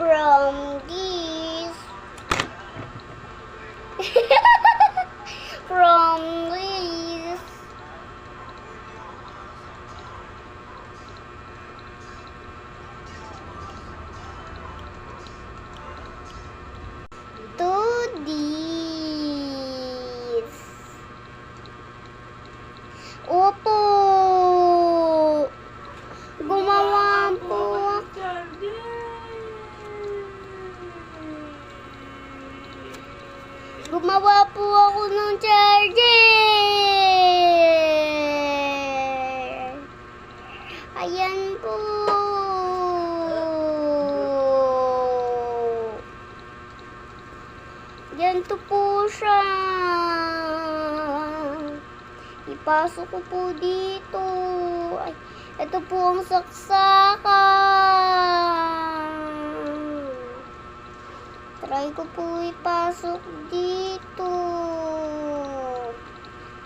From this. From this. To this. Opo. Gumawa po. Gumawa po ako ng charger. Ayan po. Ganito po siya. Ipasok ko po dito. Ay, ito po ang saksakan. Try ko po ipasok dito.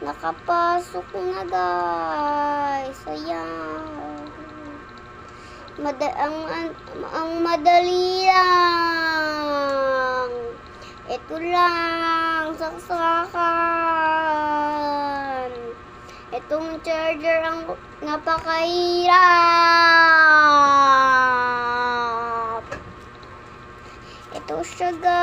Nakapasok na, guys. Ayan. Ang madali lang. Ito lang, saksakan. Itong charger ang napakahirap. Ito siya, guys.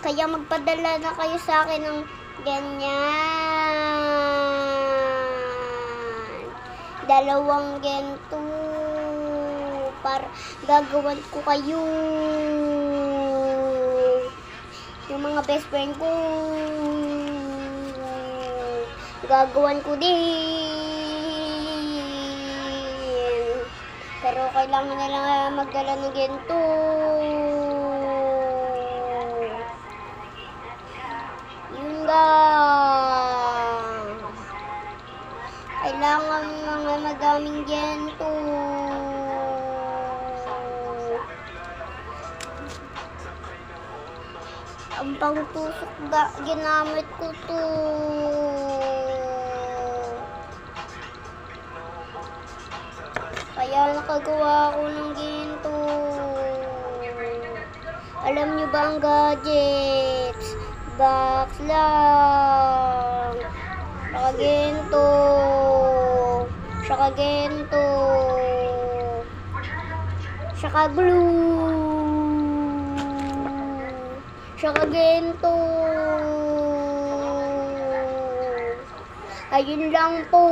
Kaya magpadala na kayo sa akin ng ganyan. 2 ganito. Para gagawan ko kayo. Yung mga best friend ko. Gagawan ko din. Pero kailangan nila magdala ng ganito. Yun lang. Kailangan mga madaming ganito. Ang pangtusok ginamit ko to. Kaya nakagawa ko ng ginto. Alam nyo ba ang gadgets? Box lang. Saka ginto. Saka ginto. Saka glue. Saka ginto. Ayun lang po.